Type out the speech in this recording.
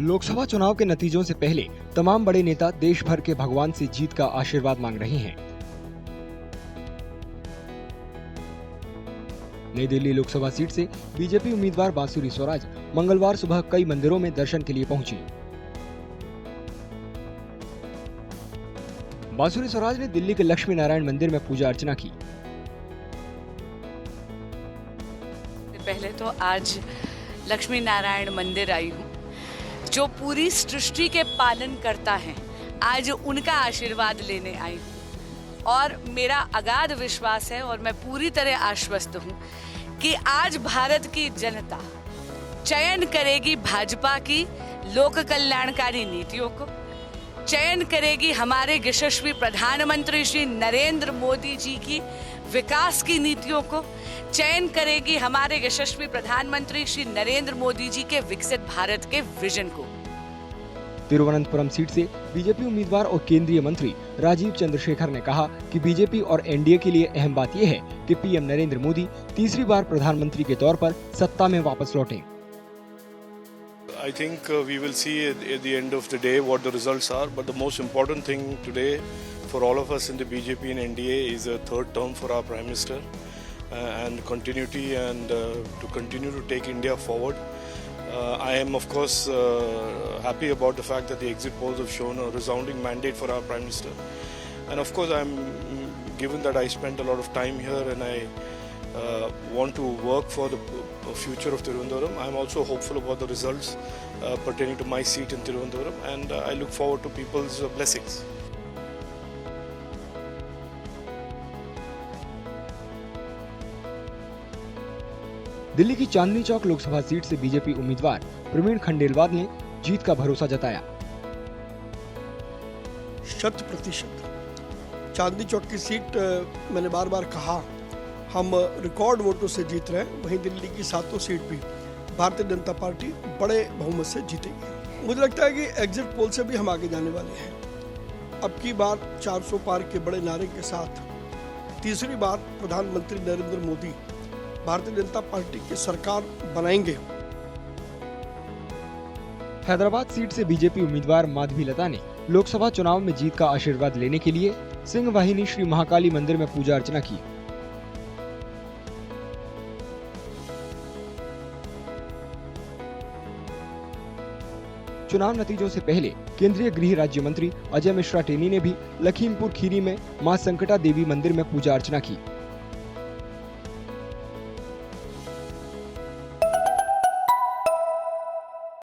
लोकसभा चुनाव के नतीजों से पहले तमाम बड़े नेता देश भर के भगवान से जीत का आशीर्वाद मांग रहे हैं। नई दिल्ली लोकसभा सीट से बीजेपी उम्मीदवार बांसुरी स्वराज मंगलवार सुबह कई मंदिरों में दर्शन के लिए पहुंची। बांसुरी स्वराज ने दिल्ली के लक्ष्मी नारायण मंदिर में पूजा अर्चना की। पहले तो आज लक्ष्मी नारायण मंदिर आई हूँ, जो पूरी सृष्टि के पालन करता है, आज उनका आशीर्वाद लेने आई हूँ। और मेरा अगाध विश्वास है और मैं पूरी तरह आश्वस्त हूँ कि आज भारत की जनता चयन करेगी भाजपा की लोक कल्याणकारी नीतियों को, चयन करेगी हमारे यशस्वी प्रधानमंत्री श्री नरेंद्र मोदी जी की विकास की नीतियों को, चयन करेगी हमारे यशस्वी प्रधानमंत्री श्री नरेंद्र मोदी जी के विकसित भारत के विजन को। तिरुवनंतपुरम सीट से बीजेपी उम्मीदवार और केंद्रीय मंत्री राजीव चंद्रशेखर ने कहा कि बीजेपी और एनडीए के लिए अहम बात यह है कि पीएम नरेंद्र मोदी तीसरी बार प्रधानमंत्री के तौर पर सत्ता में वापस लौटें। I think we will see at the end of the day what the results are, but the most important thing today for all of us in the BJP and NDA is a third term for our Prime Minister and continuity and to continue to take India forward. I am of course happy about the fact that the exit polls have shown a resounding mandate for our Prime Minister, and of course given that I spent a lot of time here and I want to work for the future of Tirunelveli. I am also hopeful about the results pertaining to my seat in Tirunelveli, and I look forward to people's blessings. Delhi की Chandni Chowk Lok Sabha seat से BJP उम्मीदवार प्रवीण खंडेलवाल ने जीत का भरोसा जताया। 100% चांदनी चौक की seat मैंने बार बार कहा हम रिकॉर्ड वोटों से जीत रहे हैं। वहीं दिल्ली की 7 सीट भी भारतीय जनता पार्टी बड़े बहुमत से जीतेगी। मुझे लगता है कि एग्जिट पोल से भी हम आगे जाने वाले हैं। अब की बार 400 पार के बड़े नारे के साथ तीसरी बार प्रधानमंत्री नरेंद्र मोदी भारतीय जनता पार्टी की सरकार बनाएंगे। हैदराबाद सीट से बीजेपी उम्मीदवार माधवी लता ने लोकसभा चुनाव में जीत का आशीर्वाद लेने के लिए सिंह वाहिनी श्री महाकाली मंदिर में पूजा अर्चना की। चुनाव नतीजों से पहले केंद्रीय गृह राज्य मंत्री अजय मिश्रा टेनी ने भी लखीमपुर खीरी में मां संकटा देवी मंदिर में पूजा अर्चना की।